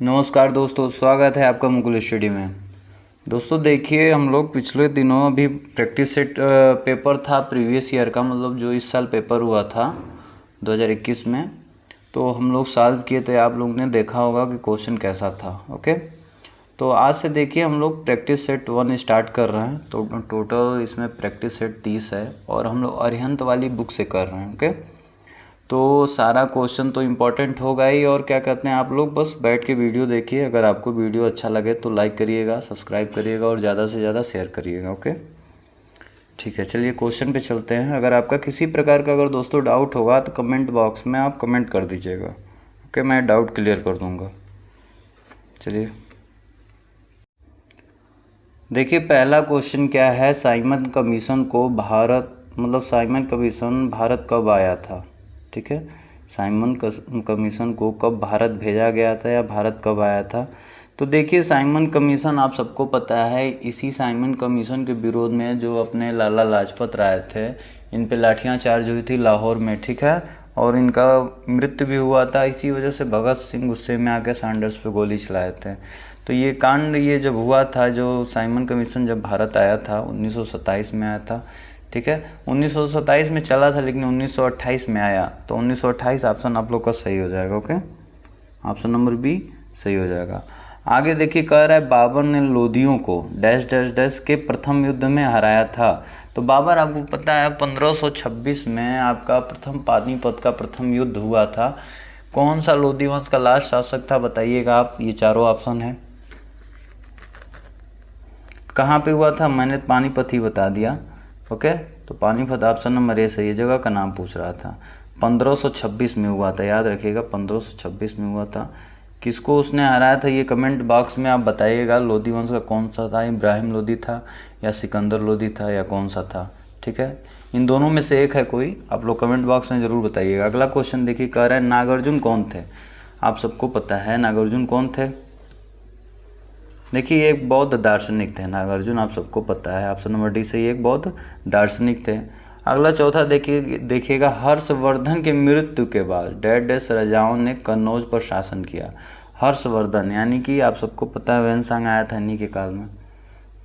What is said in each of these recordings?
नमस्कार दोस्तों, स्वागत है आपका मुकुल स्टडी में। दोस्तों देखिए, हम लोग पिछले दिनों अभी प्रैक्टिस सेट पेपर था प्रीवियस ईयर का, मतलब जो इस साल पेपर हुआ था 2021 में, तो हम लोग सॉल्व किए थे। आप लोग ने देखा होगा कि क्वेश्चन कैसा था। ओके, तो आज से देखिए हम लोग प्रैक्टिस सेट 1 स्टार्ट कर रहे हैं। तो टोटल इसमें प्रैक्टिस सेट 30 है और हम लोग अरिहंत वाली बुक से कर रहे हैं। ओके, तो सारा क्वेश्चन तो इम्पोर्टेंट होगा ही, और क्या कहते हैं, आप लोग बस बैठ के वीडियो देखिए। अगर आपको वीडियो अच्छा लगे तो लाइक करिएगा, सब्सक्राइब करिएगा और ज़्यादा से ज़्यादा शेयर करिएगा। ओके, ठीक है, चलिए क्वेश्चन पे चलते हैं। अगर आपका किसी प्रकार का अगर दोस्तों डाउट होगा तो कमेंट बॉक्स में आप कमेंट कर दीजिएगा। ओके, मैं डाउट क्लियर कर दूँगा। चलिए देखिए, पहला क्वेश्चन क्या है, साइमन कमीशन को भारत, मतलब साइमन कमीशन भारत कब आया था। ठीक है, साइमन कमीशन को कब भारत भेजा गया था या भारत कब आया था। तो देखिए, साइमन कमीशन आप सबको पता है, इसी साइमन कमीशन के विरोध में जो अपने लाला लाजपत राय थे, इन पे लाठियाँ चार्ज हुई थी लाहौर में। ठीक है, और इनका मृत्यु भी हुआ था। इसी वजह से भगत सिंह गुस्से में आके सैंडर्स पे गोली चलाए थे। तो ये कांड ये जब हुआ था, जो साइमन कमीशन जब भारत आया था 1927 में आया था। ठीक है, 1927 में चला था लेकिन 1928 में आया। तो 1928 ऑप्शन आप लोग का सही हो जाएगा। ओके, ऑप्शन नंबर बी सही हो जाएगा। आगे देखिए, कह रहा है बाबर ने लोदियों को डैश डैश डैश के प्रथम युद्ध में हराया था। तो बाबर आपको पता है 1526 में आपका प्रथम पानीपत का प्रथम युद्ध हुआ था। कौन सा लोदी वंश का लास्ट शासक था बताइएगा आप। ये चारों ऑप्शन है, कहाँ पे हुआ था, मैंने पानीपत ही बता दिया। ओके, तो पानीपत ऑप्शन नंबर ए सही है। जगह का नाम पूछ रहा था। 1526 में हुआ था, याद रखिएगा 1526 में हुआ था। किसको उसने हराया था ये कमेंट बॉक्स में आप बताइएगा। लोदी वंश का कौन सा था, इब्राहिम लोदी था या सिकंदर लोदी था या कौन सा था। ठीक है, इन दोनों में से एक है कोई, आप लोग कमेंट बॉक्स में ज़रूर बताइएगा। अगला क्वेश्चन देखिए, कह रहा है नागार्जुन कौन थे। आप सबको पता है नागार्जुन कौन थे। देखिए, एक बौद्ध दार्शनिक थे नागार्जुन, आप सबको पता है। ऑप्शन नंबर डी सही है, एक बौद्ध दार्शनिक थे। अगला चौथा देखिएगा, हर्षवर्धन के मृत्यु के बाद डैश डैश राजाओं ने कन्नौज पर शासन किया। हर्षवर्धन यानी कि आप सबको पता है वैनसांग आया था इन्हीं के काल में।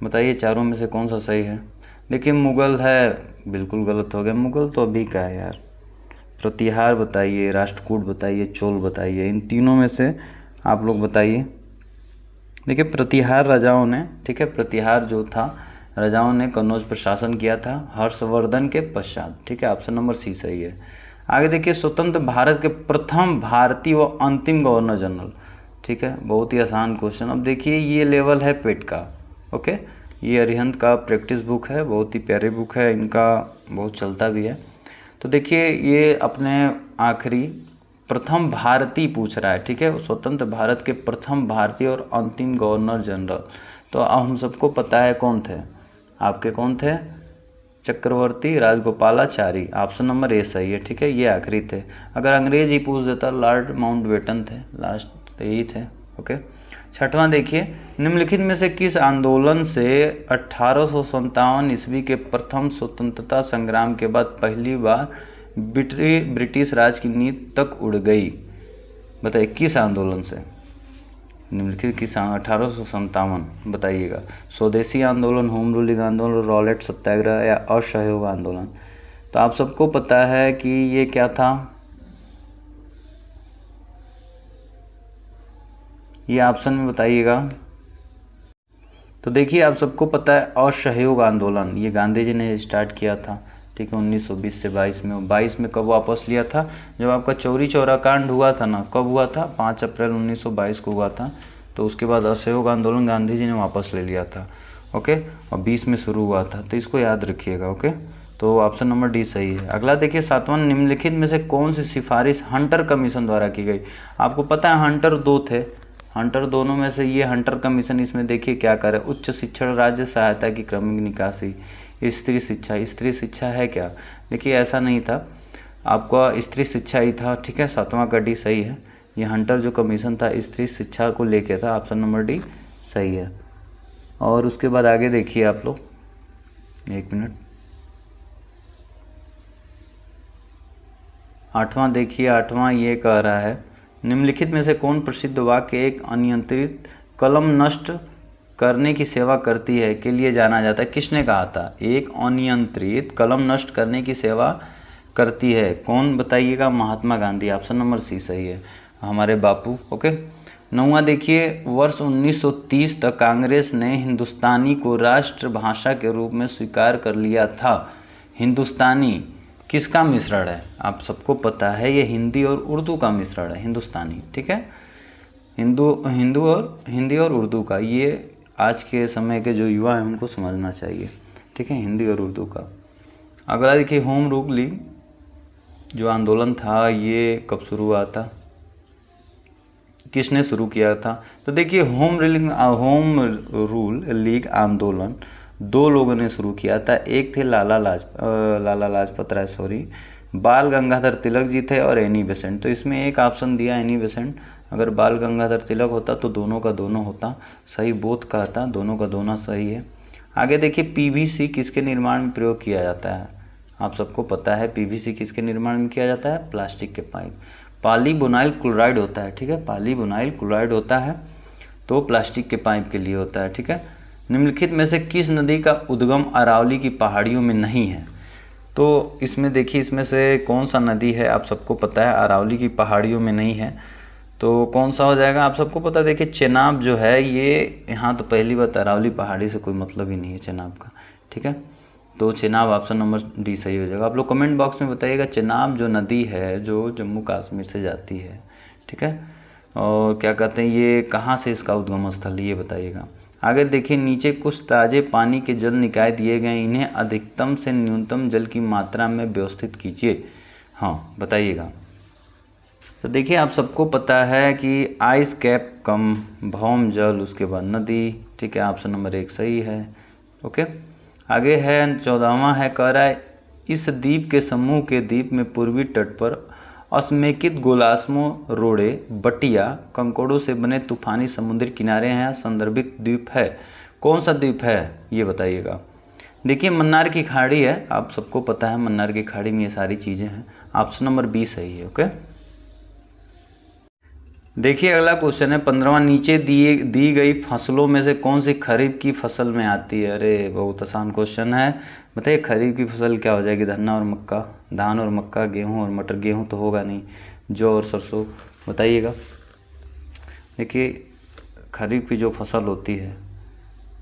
बताइए चारों में से कौन सा सही है। देखिए, मुगल है, बिल्कुल गलत हो गया। मुगल तो अभी का है यार। प्रतिहार बताइए, राष्ट्रकूट बताइए, चोल बताइए, इन तीनों में से आप लोग बताइए। देखिए, प्रतिहार राजाओं ने, ठीक है, प्रतिहार जो था राजाओं ने कन्नौज पर शासन किया था हर्षवर्धन के पश्चात। ठीक है, ऑप्शन नंबर सी सही है। आगे देखिए, स्वतंत्र भारत के प्रथम भारतीय व अंतिम गवर्नर जनरल। ठीक है, बहुत ही आसान क्वेश्चन। अब देखिए, ये लेवल है पेट का। ओके, ये अरिहंत का प्रैक्टिस बुक है, बहुत ही प्यारी बुक है, इनका बहुत चलता भी है। तो देखिए, ये अपने आखिरी प्रथम भारतीय पूछ रहा है। ठीक है, स्वतंत्र भारत के प्रथम भारतीय और अंतिम गवर्नर जनरल। तो अब हम सबको पता है कौन थे, आपके कौन थे, चक्रवर्ती राजगोपालाचारी। ऑप्शन नंबर ए सही है। ठीक है, ये आखिरी थे। अगर अंग्रेज ही पूछ देता लॉर्ड माउंटबेटन थे, लास्ट यही थे। ओके, छठवां देखिए, निम्नलिखित में से किस आंदोलन से 1857 ईस्वी के प्रथम स्वतंत्रता संग्राम के बाद पहली बार ब्रिटिश राज की नींव तक उड़ गई। बताइए किस आंदोलन से, निम्नलिखित किस 1857 बताइएगा। स्वदेशी आंदोलन, होम रूलिंग आंदोलन, रॉलेट सत्याग्रह या असहयोग आंदोलन। तो आप सबको पता है कि ये क्या था, ये ऑप्शन में बताइएगा। तो देखिए, आप सबको पता है असहयोग आंदोलन, ये गांधी जी ने स्टार्ट किया था। ठीक है, 1920 से 22 में। 22 में कब वापस लिया था, जब आपका चौरी चौरा कांड हुआ था ना, कब हुआ था, 5 अप्रैल 1922 को हुआ था। तो उसके बाद असहयोग आंदोलन गांधी जी ने वापस ले लिया था। ओके, और 20 में शुरू हुआ था, तो इसको याद रखिएगा। ओके, तो ऑप्शन नंबर डी सही है। अगला देखिए, सातवां, निम्नलिखित में से कौन सी सिफारिश हंटर कमीशन द्वारा की गई। आपको पता है हंटर दो थे, हंटर दोनों में से ये हंटर कमीशन, इसमें देखिए क्या करे, उच्च शिक्षण, राज्य सहायता की क्रमिक निकासी, स्त्री शिक्षा। स्त्री शिक्षा है क्या, देखिए ऐसा नहीं था, आपका स्त्री शिक्षा ही था। ठीक है, सातवां का डी सही है। ये हंटर जो कमीशन था स्त्री शिक्षा को लेके था, ऑप्शन नंबर डी सही है। और उसके बाद आगे देखिए आप लोग, एक मिनट, आठवां देखिए, आठवां ये कह रहा है निम्नलिखित में से कौन प्रसिद्ध वाक्य एक अनियंत्रित कलम नष्ट करने की सेवा करती है के लिए जाना जाता है? किसने कहा था? एक अनियंत्रित कलम नष्ट करने की सेवा करती है, कौन बताइएगा? Mahatma Gandhi. Option number C सही है, हमारे बापू। ओके। 9वां देखिए, वर्ष 1930 तक कांग्रेस ने हिंदुस्तानी को राष्ट्रभाषा के रूप में स्वीकार कर लिया था। हिंदुस्तानी किसका मिश्रण है? आप सबको पता है ये हिंदी और उर्दू का मिश्रण है हिंदुस्तानी, ठीक है। हिंदी और उर्दू का, ये आज के समय के जो युवा हैं उनको समझना चाहिए, ठीक है, हिंदी और उर्दू का। अगला देखिए, होम रूल लीग जो आंदोलन था ये कब शुरू हुआ था? किसने शुरू किया था? तो देखिए, होम रूल लीग आंदोलन 2 लोगों ने शुरू किया था। एक थे लाला लाजपत राय, बाल गंगाधर तिलक जी थे, और एनी बेसेंट। तो इसमें एक ऑप्शन दिया एनी बेसेंट, अगर बाल गंगाधर तिलक होता तो दोनों का दोनों होता सही, बोथ का था, दोनों का दोनों सही है। आगे देखिए, पीवीसी किसके निर्माण में प्रयोग किया जाता है? आप सबको पता है पीवीसी किसके निर्माण में किया जाता है? प्लास्टिक के पाइप। पॉलीविनाइल क्लोराइड होता है, ठीक है, पॉलीविनाइल क्लोराइड होता है, तो प्लास्टिक के पाइप के लिए होता है, ठीक है। निम्नलिखित में से किस नदी का उद्गम अरावली की पहाड़ियों में नहीं है? तो इसमें देखिए, इसमें से कौन सा नदी है? आप सबको पता है अरावली की पहाड़ियों में नहीं है, तो कौन सा हो जाएगा? आप सबको पता है, देखिए चेनाब जो है ये यहाँ, तो पहली बात अरावली पहाड़ी से कोई मतलब ही नहीं है चेनाब का, ठीक है। तो चेनाब ऑप्शन नंबर डी सही हो जाएगा। आप लोग कमेंट बॉक्स में बताइएगा चेनाब जो नदी है जो जम्मू कश्मीर से जाती है, ठीक है, और क्या कहते हैं ये कहाँ से इसका उद्गम स्थल, ये बताइएगा। आगे देखिए, नीचे कुछ ताज़े पानी के जल निकाय दिए गए, इन्हें अधिकतम से न्यूनतम जल की मात्रा में व्यवस्थित कीजिए। हाँ, बताइएगा। तो देखिए, आप सबको पता है कि आइस कैप कम, भौम जल, उसके बाद नदी, ठीक है, ऑप्शन नंबर 1 सही है। ओके। आगे है 14वां है, कह रहा है इस द्वीप के समूह के द्वीप में पूर्वी तट पर असमेकित गोलास्मो रोड़े बटिया कंकड़ों से बने तूफानी समुद्री किनारे हैं, संदर्भित द्वीप है। कौन सा द्वीप है ये बताइएगा। देखिए, मन्नार की खाड़ी है, आप सबको पता है मन्नार की खाड़ी में ये सारी चीज़ें हैं, ऑप्शन नंबर बी सही है। ओके। देखिए, अगला क्वेश्चन है 15वां, नीचे दी गई फसलों में से कौन सी खरीफ की फसल में आती है? अरे बहुत आसान क्वेश्चन है, बताइए खरीफ की फसल क्या हो जाएगी? धान और मक्का, गेहूं और मटर। गेहूं तो होगा नहीं, जौ और सरसों, बताइएगा। देखिए, खरीफ की जो फसल होती है,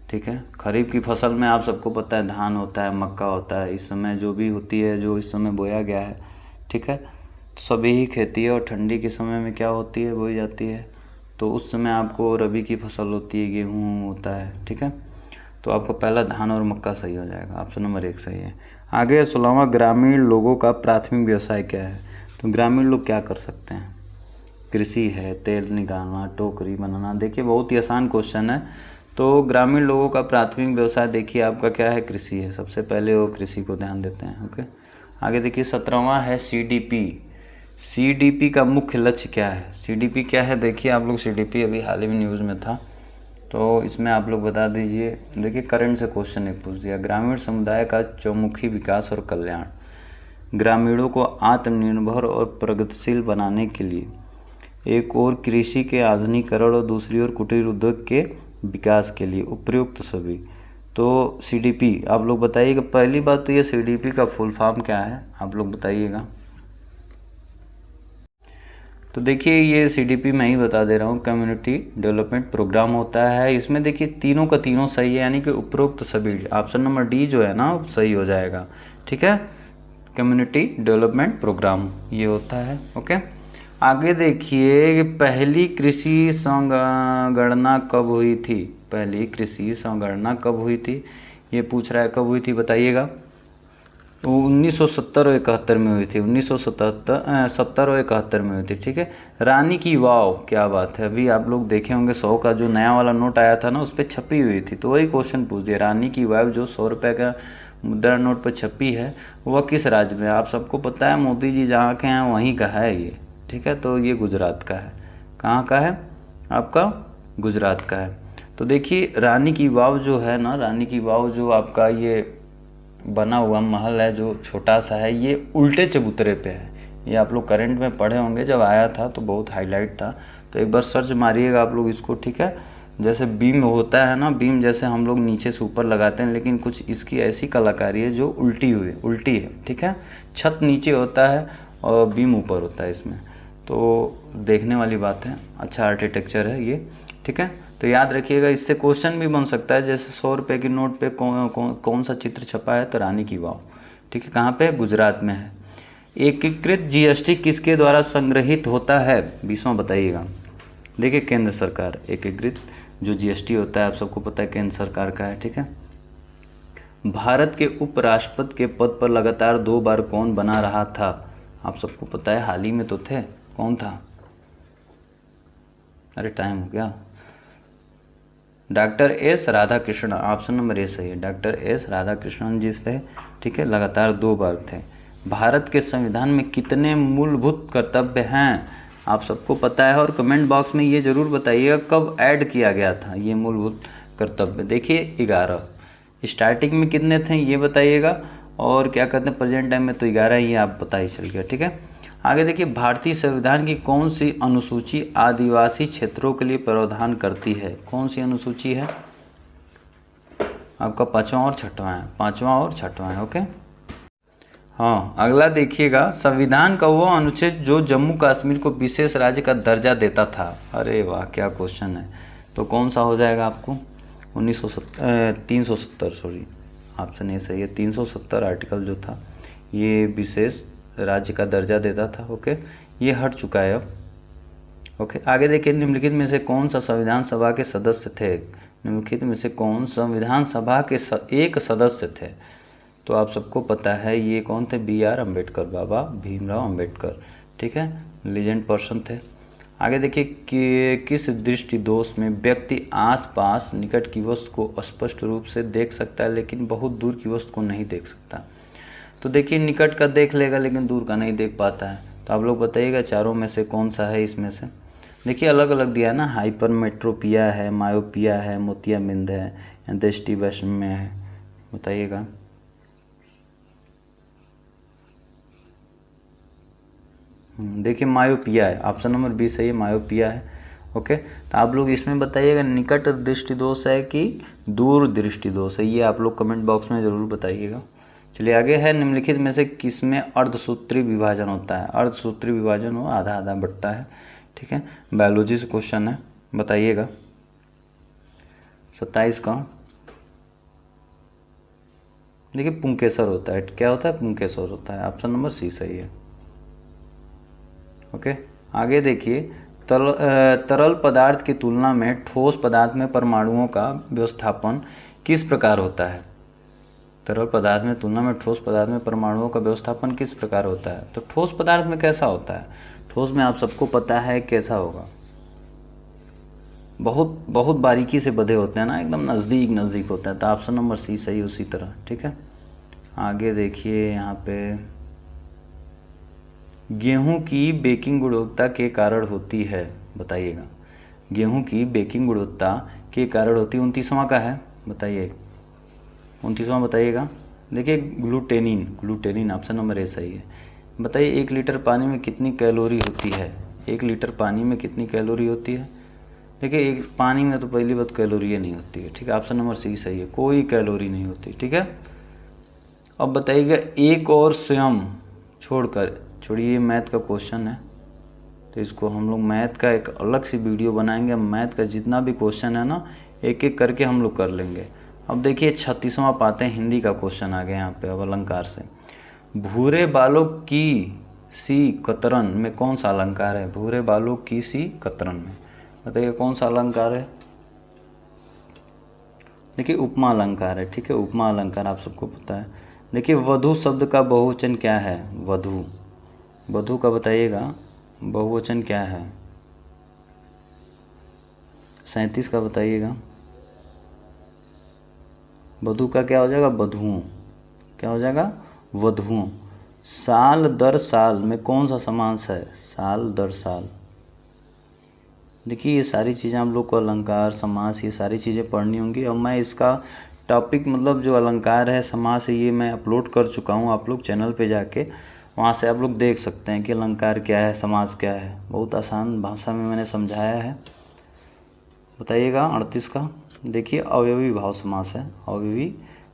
ठीक है, खरीफ की फसल में आप सबको पता है धान होता है, मक्का होता है, इस समय जो भी होती है, जो इस समय बोया गया है, ठीक है, तो सभी ही खेती है। और ठंडी के समय में क्या होती है, बोई जाती है, तो उस समय आपको रबी की फसल होती है, गेहूँ होता है, ठीक है। तो आपको पहला धान और मक्का सही हो जाएगा, ऑप्शन नंबर 1 सही है। आगे 16वां, ग्रामीण लोगों का प्राथमिक व्यवसाय क्या है? तो ग्रामीण लोग क्या कर सकते हैं? कृषि है, तेल निकालना, टोकरी बनाना। देखिए, बहुत ही आसान क्वेश्चन है। तो ग्रामीण लोगों का प्राथमिक व्यवसाय देखिए आपका क्या है? कृषि है, सबसे पहले वो कृषि को ध्यान देते हैं। ओके। आगे देखिए, 17वां है सीडीपी। सीडीपी का मुख्य लक्ष्य क्या है? सीडीपी क्या है? देखिए आप लोग, सीडीपी अभी हाल ही में न्यूज़ में था, तो इसमें आप लोग बता दीजिए। देखिए, करंट से क्वेश्चन एक पूछ दिया, ग्रामीण समुदाय का चौमुखी विकास और कल्याण। ग्रामीणों को आत्मनिर्भर और प्रगतिशील बनाने के लिए एक ओर कृषि के आधुनिकीकरण और दूसरी ओर कुटीर उद्योग के विकास के लिए उपयुक्त सभी। तो सीडीपी आप लोग बताइएगा। पहली बात तो ये सीडीपी का फुल फॉर्म क्या है, आप लोग बताइएगा। तो देखिए, ये सीडीपी मैं ही बता दे रहा हूँ, कम्युनिटी डेवलपमेंट प्रोग्राम होता है। इसमें देखिए तीनों का तीनों सही है, यानी कि उपरोक्त सभी, ऑप्शन नंबर डी जो है ना सही हो जाएगा, ठीक है। कम्युनिटी डेवलपमेंट प्रोग्राम ये होता है। ओके। आगे देखिए, पहली कृषि संगणना कब हुई थी? पहली कृषि संगणना कब हुई थी ये पूछ रहा है, कब हुई थी बताइएगा। 1970 और 71 में हुई थी, 1970 और 71 में हुई थी, ठीक है। रानी की वाव, क्या बात है, अभी आप लोग देखे होंगे 100 का जो नया वाला नोट आया था ना, उस पर छपी हुई थी, तो वही क्वेश्चन पूछ दिया। रानी की वाव जो 100 रुपये का मुद्रा नोट पर छपी है, वह किस राज्य में? आप सबको पता है मोदी जी जहाँ के हैं वहीं का है ये, ठीक है। तो ये गुजरात का है। कहाँ का है आपका? गुजरात का है। तो देखिए, रानी की वाव जो है ना, रानी की वाव जो आपका ये बना हुआ महल है जो छोटा सा है, ये उल्टे चबूतरे पे है, ये आप लोग करंट में पढ़े होंगे, जब आया था तो बहुत हाईलाइट था। तो एक बार सर्च मारिएगा आप लोग इसको, ठीक है। जैसे बीम होता है ना, बीम जैसे हम लोग नीचे से ऊपर लगाते हैं, लेकिन कुछ इसकी ऐसी कलाकारी है जो उल्टी है, ठीक है। छत नीचे होता है और बीम ऊपर होता है इसमें, तो देखने वाली बात है। अच्छा आर्किटेक्चर है ये, ठीक है। तो याद रखिएगा, इससे क्वेश्चन भी बन सकता है। जैसे 100 रुपये की नोट पे कौन सा चित्र छपा है, तो रानी की वाव, ठीक है। कहाँ पे? गुजरात में है। एकीकृत जीएसटी किसके द्वारा संग्रहित होता है? 20वां बताइएगा। देखिए केंद्र सरकार, एकीकृत जो जीएसटी होता है आप सबको पता है केंद्र सरकार का है, ठीक है। भारत के उपराष्ट्रपति के पद पर लगातार 2 बार कौन बना रहा था? आप सबको पता है, हाल ही में तो थे। कौन था? अरे टाइम हो गया। Doctor S Radhakrishnan, option number A सही है। डॉक्टर एस राधाकृष्णन जी थे, ठीक है, लगातार 2 बार थे। भारत के संविधान में कितने मूलभूत कर्तव्य हैं? आप सबको पता है, और कमेंट बॉक्स में ये ज़रूर बताइएगा कब ऐड किया गया था ये मूलभूत कर्तव्य। देखिए 11, स्टार्टिंग में कितने थे ये बताइएगा, और क्या कहते हैं प्रेजेंट टाइम में तो 11 ही आप पता ही चल गया, ठीक है। आगे देखिए, भारतीय संविधान की कौन सी अनुसूची आदिवासी क्षेत्रों के लिए प्रावधान करती है? कौन सी अनुसूची है? आपका 5वां और 6वां है, 5वां और 6वां है, ओके। हाँ, अगला देखिएगा, संविधान का वो अनुच्छेद जो जम्मू कश्मीर को विशेष राज्य का दर्जा देता था। अरे वाह, क्या क्वेश्चन है। तो कौन सा हो जाएगा आपको? 370, सॉरी, ऑप्शन ए सही है। 370 आर्टिकल जो था ये विशेष राज्य का दर्जा देता था, ओके। ये हट चुका है अब, ओके। आगे देखिए, निम्नलिखित में से कौन सा संविधान सभा के सदस्य थे? निम्नलिखित में से कौन संविधान सभा के एक सदस्य थे? तो आप सबको पता है ये कौन थे? BR अम्बेडकर, बाबा भीमराव अम्बेडकर, ठीक है, लीजेंड पर्सन थे। आगे देखिए कि किस दृष्टि दोष में व्यक्ति आसपास निकट की वस्तु को स्पष्ट रूप से देख सकता है लेकिन बहुत दूर की वस्तु को नहीं देख सकता? तो देखिए, निकट का देख लेगा लेकिन दूर का नहीं देख पाता है। तो आप लोग बताइएगा चारों में से कौन सा है इसमें से? देखिए अलग अलग दिया है ना, हाइपरमेट्रोपिया है, मायोपिया है, मोतियाबिंद है, या दृष्टि वैषम्य है, बताइएगा। देखिए मायोपिया है, ऑप्शन नंबर बी सही है, मायोपिया है, ओके। तो आप लोग इसमें बताइएगा निकट दृष्टि दोष है कि दूर दृष्टि दोष है, ये आप लोग कमेंट बॉक्स में ज़रूर बताइएगा। चलिए आगे है, निम्नलिखित में से किसमें अर्धसूत्री विभाजन होता है? अर्धसूत्री विभाजन हो, आधा आधा बटता है, ठीक है। बायोलॉजी से क्वेश्चन है, बताइएगा। 27 का देखिए पुंकेसर होता है। क्या होता है? पुंकेसर होता है, ऑप्शन नंबर सी सही है, ओके। आगे देखिए, तरल पदार्थ की तुलना में ठोस पदार्थ में परमाणुओं का व्यवस्थापन किस प्रकार होता है? तरल पदार्थ में तुलना में ठोस पदार्थ में परमाणुओं का व्यवस्थापन किस प्रकार होता है? तो ठोस पदार्थ में कैसा होता है? ठोस में आप सबको पता है कैसा होगा, बहुत बहुत बारीकी से बधे होते हैं ना, एकदम नज़दीक होता है। तो ऑप्शन नंबर सी सही उसी तरह, ठीक है। आगे देखिए यहाँ पे, गेहूं की बेकिंग गुणवत्ता के कारण होती है, बताइएगा। गेहूं की बेकिंग गुणवत्ता के कारण होती है, 29वां का है, बताइए 29वां बताइएगा। देखिए ग्लूटेनिन, ऑप्शन नंबर ए सही है। बताइए 1 लीटर पानी में कितनी कैलोरी होती है? 1 लीटर पानी में कितनी कैलोरी होती है? देखिए एक पानी में तो पहली बात कैलोरी नहीं होती है, ठीक है, ऑप्शन नंबर सी सही है, कोई कैलोरी नहीं होती, ठीक है। अब बताइएगा, एक और स्वयं छोड़िए, ये मैथ का क्वेश्चन है, तो इसको हम लोग मैथ का एक अलग सी वीडियो बनाएंगे। मैथ का जितना भी क्वेश्चन है ना, एक एक करके हम लोग कर लेंगे। अब देखिए 36वां पाते हैं, हिंदी का क्वेश्चन आ गया यहाँ पे, अब अलंकार से। भूरे बालों की सी कतरन में कौन सा अलंकार है? भूरे बालों की सी कतरन में बताइए कौन सा अलंकार है? देखिए उपमा अलंकार है, ठीक है, उपमा अलंकार आप सबको पता है। देखिए वधु शब्द का बहुवचन क्या है? वधु का बताइएगा बहुवचन क्या है? 37 का बताइएगा। वधु का क्या हो जाएगा? वधुओं। क्या हो जाएगा? वधुओं। साल दर साल में कौन सा समास है? साल दर साल। देखिए ये सारी चीज़ें आप लोग को, अलंकार, समास, ये सारी चीज़ें पढ़नी होंगी। और मैं इसका टॉपिक मतलब जो अलंकार है, समास है, ये मैं अपलोड कर चुका हूँ, आप लोग चैनल पे जाके वहाँ से आप लोग देख सकते हैं कि अलंकार क्या है, समास क्या है। बहुत आसान भाषा में मैंने समझाया है। बताइएगा 38 का। देखिए अवयवी भाव समास है, अवयवी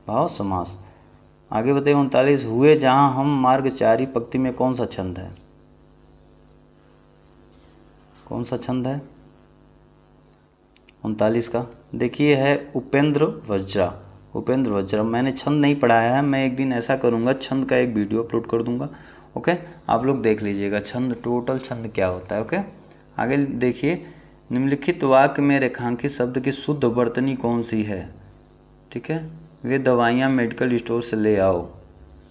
भाव समास। आगे बताइए 39, हुए जहाँ हम मार्गचारी पंक्ति में कौन सा छंद है? कौन सा छंद है 39 का? देखिए है उपेंद्र वज्रा। उपेंद्र वज्रा। मैंने छंद नहीं पढ़ाया है, मैं एक दिन ऐसा करूँगा छंद का एक वीडियो अपलोड कर दूँगा। ओके, आप लोग देख लीजिएगा छंद, टोटल छंद क्या होता है। ओके, आगे देखिए निम्नलिखित वाक्य में रेखांकित शब्द की शुद्ध वर्तनी कौन सी है? ठीक है, वे दवाइयाँ मेडिकल स्टोर से ले आओ।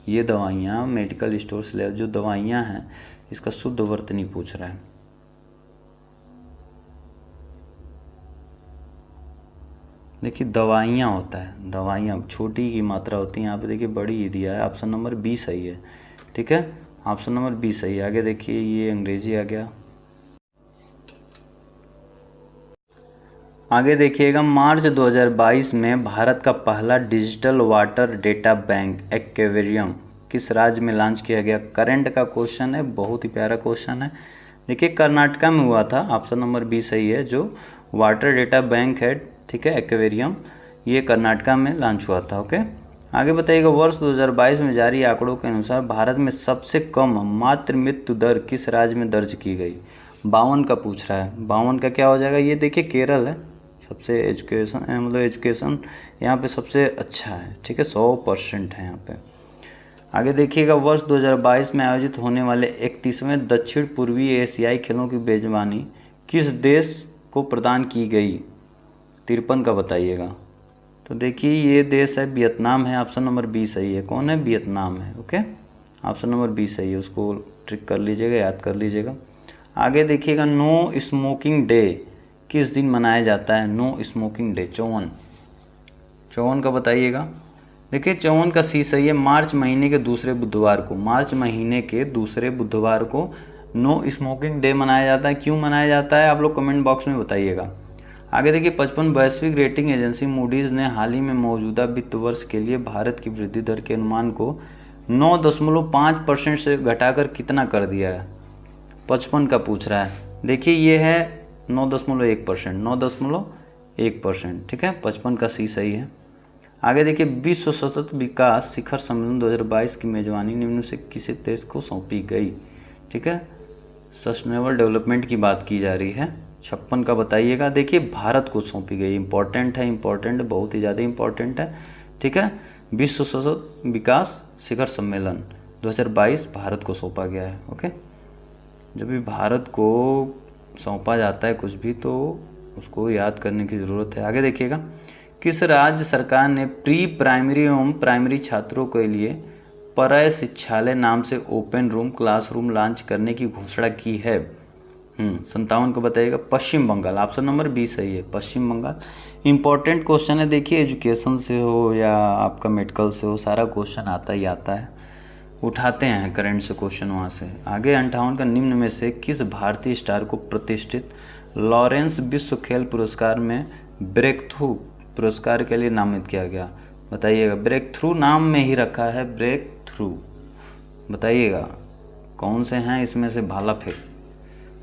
ये दवाइयाँ मेडिकल स्टोर से ले आओ। जो दवाइयाँ हैं इसका शुद्ध वर्तनी पूछ रहा है। देखिए दवाइयाँ होता है, दवाइयाँ छोटी की मात्रा होती है। यहाँ पे देखिए बड़ी ही दिया है। ऑप्शन नंबर बी सही है। ठीक है, ऑप्शन नंबर बी सही है। आगे देखिए ये अंग्रेजी आ गया। आगे देखिएगा मार्च 2022 में भारत का पहला digital water data bank aquarium किस राज्य में लॉन्च किया गया? करंट का क्वेश्चन है, बहुत ही प्यारा क्वेश्चन है। देखिए कर्नाटका में हुआ था। ऑप्शन नंबर बी सही है। जो वाटर डेटा बैंक है, ठीक है, एक्वेरियम, ये कर्नाटका में लॉन्च हुआ था। ओके, आगे बताइएगा वर्ष 2022 में जारी आंकड़ों के अनुसार भारत में सबसे कम मातृ मृत्यु दर किस राज्य में दर्ज की गई? 52 का पूछ रहा है। 52 का क्या हो जाएगा? ये देखिए केरल है। सबसे एजुकेशन मतलब एजुकेशन यहाँ पे सबसे अच्छा है। ठीक है, 100% है यहाँ पे। आगे देखिएगा वर्ष 2022 में आयोजित होने वाले 31वें दक्षिण पूर्वी एशियाई खेलों की मेजबानी किस देश को प्रदान की गई? 53 का बताइएगा। तो देखिए ये देश है वियतनाम है। ऑप्शन नंबर बी सही है। कौन है? वियतनाम है। ओके, ऑप्शन नंबर बी सही है। उसको ट्रिक कर लीजिएगा, याद कर लीजिएगा। आगे देखिएगा नो स्मोकिंग डे किस दिन मनाया जाता है? नो स्मोकिंग डे 54 का बताइएगा। देखिए 54 का सी सही है। मार्च महीने के दूसरे बुधवार को, मार्च महीने के दूसरे बुधवार को नो स्मोकिंग डे मनाया जाता है। क्यों मनाया जाता है आप लोग कमेंट बॉक्स में बताइएगा। आगे देखिए 55, वैश्विक रेटिंग एजेंसी मूडीज़ ने हाल ही में मौजूदा वित्त वर्ष के लिए भारत की वृद्धि दर के अनुमान को 9.5% से घटाकर कितना कर दिया है? 55 का पूछ रहा है। देखिए ये है 9.1%, 9.1%। ठीक है, 55 का सी सही है। आगे देखिए विश्व सतत विकास शिखर सम्मेलन 2022 की मेजबानी निम्न से किसी देश को सौंपी गई? ठीक है, सस्टेनेबल डेवलपमेंट की बात की जा रही है। 56 का बताइएगा। देखिए भारत को सौंपी गई। इंपॉर्टेंट है, इंपॉर्टेंट, बहुत ही ज़्यादा इंपॉर्टेंट है। ठीक है, विश्व सतत विकास शिखर सम्मेलन 2022 भारत को सौंपा गया है। ओके, जब भी भारत को सौंपा जाता है कुछ भी तो उसको याद करने की ज़रूरत है। आगे देखिएगा किस राज्य सरकार ने प्री प्राइमरी एवं प्राइमरी छात्रों के लिए परय शिक्षालय नाम से ओपन रूम क्लासरूम लॉन्च करने की घोषणा की है? 57 को बताइएगा। पश्चिम बंगाल। ऑप्शन नंबर बी सही है, पश्चिम बंगाल। इंपॉर्टेंट क्वेश्चन है। देखिए एजुकेशन से हो या आपका मेडिकल से हो, सारा क्वेश्चन आता ही आता है। उठाते हैं करंट से क्वेश्चन वहाँ से। आगे 58 का निम्न में से किस भारतीय स्टार को प्रतिष्ठित लॉरेंस विश्व खेल पुरस्कार में ब्रेक थ्रू पुरस्कार के लिए नामित किया गया? बताइएगा। ब्रेक थ्रू नाम में ही रखा है, ब्रेक थ्रू। बताइएगा कौन से हैं इसमें से? भाला फेंक,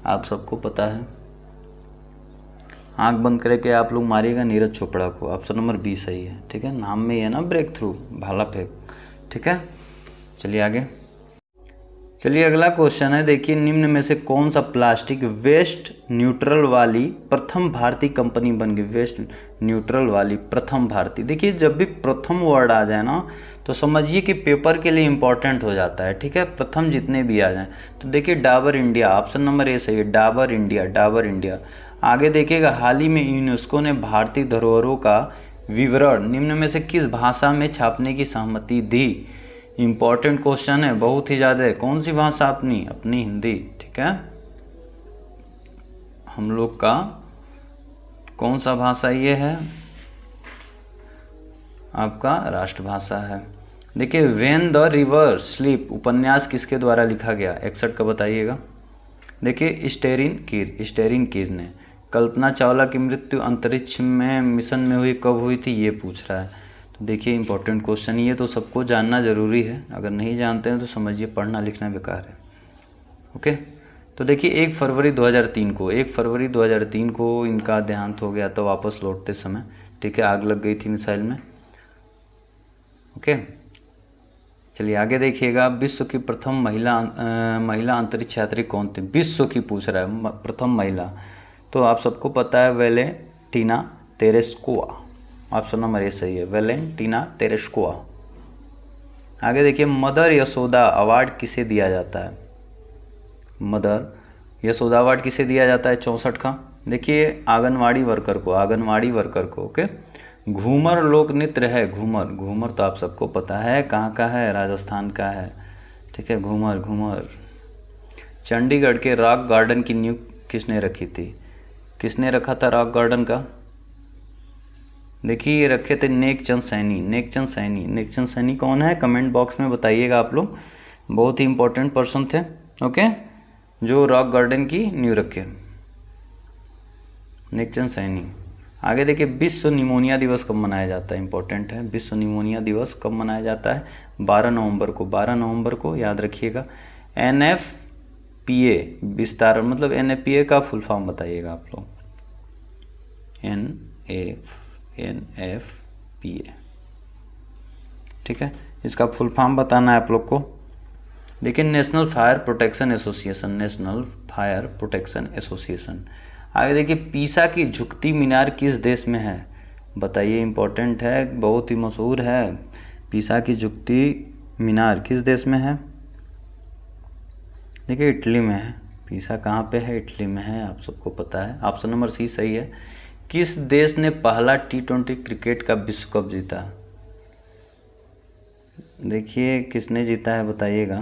आप सबको पता है। आंख बंद करके आप लोग मारिएगा नीरज चोपड़ा को। ऑप्शन नंबर बी सही है। ठीक है, नाम में ही है ना ब्रेक थ्रू, भाला फेंक। ठीक है, चलिए आगे। चलिए अगला क्वेश्चन है। देखिए निम्न में से कौन सा प्लास्टिक वेस्ट न्यूट्रल वाली प्रथम भारतीय कंपनी बन गई? वेस्ट न्यूट्रल वाली प्रथम भारतीय। देखिए जब भी प्रथम वर्ड आ जाए ना तो समझिए कि पेपर के लिए इम्पोर्टेंट हो जाता है। ठीक है, प्रथम जितने भी आ जाएं। तो देखिए Dabur India, option number A सही है, डाबर इंडिया, डाबर इंडिया। आगे देखिएगा हाल ही में यूनेस्को ने भारतीय धरोहरों का विवरण निम्न में से किस भाषा में छापने की सहमति दी? इम्पॉर्टेंट क्वेश्चन है, बहुत ही ज़्यादा। कौन सी भाषा? अपनी हिंदी। ठीक है, हम लोग का कौन सा भाषा ये है? आपका राष्ट्रभाषा है। देखिए व्हेन द रिवर स्लीप उपन्यास किसके द्वारा लिखा गया? 61 का बताइएगा। देखिए स्टेरिन कीर ने। कल्पना चावला की मृत्यु अंतरिक्ष में मिशन में हुई कब हुई थी? ये पूछ रहा है। तो देखिए इंपॉर्टेंट क्वेश्चन, ये तो सबको जानना ज़रूरी है, अगर नहीं जानते हैं तो समझिए पढ़ना लिखना बेकार है। ओके, तो देखिए 1 फरवरी 2003 को इनका देहांत हो गया था वापस लौटते समय। ठीक है, आग लग गई थी मिसाइल में। ओके, चलिए आगे देखिएगा। विश्व की प्रथम महिला अंतरिक्ष यात्री कौन थी? विश्व की पूछ रहा है, प्रथम महिला, तो आप सबको पता है Valentina Tereshkova. Option number A सही है, वेलेंटीना तेरेस्कोवा। आगे देखिए, मदर यशोदा अवार्ड किसे दिया जाता है? मदर यशोदा अवार्ड किसे दिया जाता है 64 का? देखिए आंगनवाड़ी वर्कर को। ओके, घूमर लोक नृत्य है, घूमर तो आप सबको पता है कहाँ का है, राजस्थान का है। ठीक है, घूमर। चंडीगढ़ के रॉक गार्डन की नींव किसने रखी थी? किसने रखा था रॉक गार्डन का? देखिए ये रखे थे नेकचंद सैनी कौन है? कमेंट बॉक्स में बताइएगा आप लोग, बहुत ही इंपॉर्टेंट पर्सन थे। ओके, जो रॉक गार्डन की नींव रखे, नेकचंद सैनी। आगे देखिए, विश्व निमोनिया दिवस कब मनाया जाता है? इंपॉर्टेंट है, विश्व निमोनिया दिवस कब मनाया जाता है? 12 नवंबर को याद रखिएगा। NFPA विस्तार, मतलब NFPA का फुल फॉर्म बताइएगा आप लोग। NFPA, ठीक है, इसका फुल फॉर्म बताना है आप लोग को। देखिए नेशनल फायर प्रोटेक्शन एसोसिएशन। आगे देखिए, पीसा की झुकती मीनार किस देश में है? बताइए, इंपॉर्टेंट है, बहुत ही मशहूर है। पीसा की झुकती मीनार किस देश में है? देखिए इटली में है। पीसा कहाँ पे है? इटली में है, आप सबको पता है। ऑप्शन नंबर सी सही है। किस देश ने पहला T20 क्रिकेट का विश्व कप जीता? देखिए किसने जीता है बताइएगा।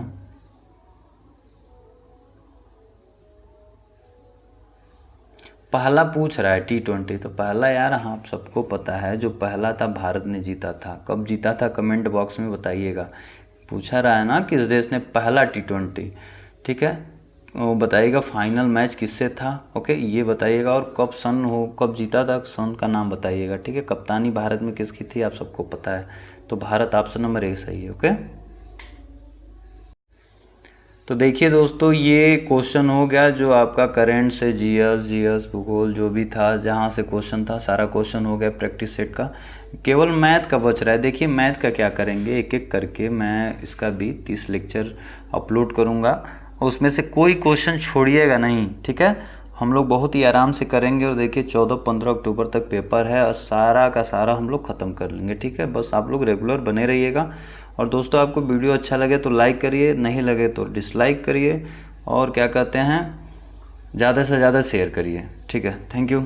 पहला पूछ रहा है T20, तो पहला यार आप सबको पता है, जो पहला था भारत ने जीता था। कब जीता था कमेंट बॉक्स में बताइएगा। पूछा रहा है ना किस देश ने पहला T20, ठीक है, वो बताइएगा। फाइनल मैच किससे था? ओके, ये बताइएगा। और कब जीता था, सन का नाम बताइएगा। ठीक है, कप्तानी भारत में किसकी थी आप सबको पता है, तो भारत ऑप्शन नंबर ए सही है। ओके, तो देखिए दोस्तों, ये क्वेश्चन हो गया जो आपका करंट से जीएस भूगोल जो भी था, जहाँ से क्वेश्चन था सारा क्वेश्चन हो गया प्रैक्टिस सेट का। केवल मैथ का बच रहा है। देखिए मैथ का क्या करेंगे, एक एक करके मैं इसका भी 30 लेक्चर अपलोड करूँगा, उसमें से कोई क्वेश्चन छोड़िएगा नहीं। ठीक है, हम लोग बहुत ही आराम से करेंगे। और देखिए 14-15 अक्टूबर तक पेपर है और सारा का सारा हम लोग ख़त्म कर लेंगे। ठीक है, बस आप लोग रेगुलर बने रहिएगा। और दोस्तों आपको वीडियो अच्छा लगे तो लाइक करिए, नहीं लगे तो डिसलाइक करिए, और क्या कहते हैं, ज़्यादा से ज़्यादा शेयर करिए। ठीक है, थैंक यू।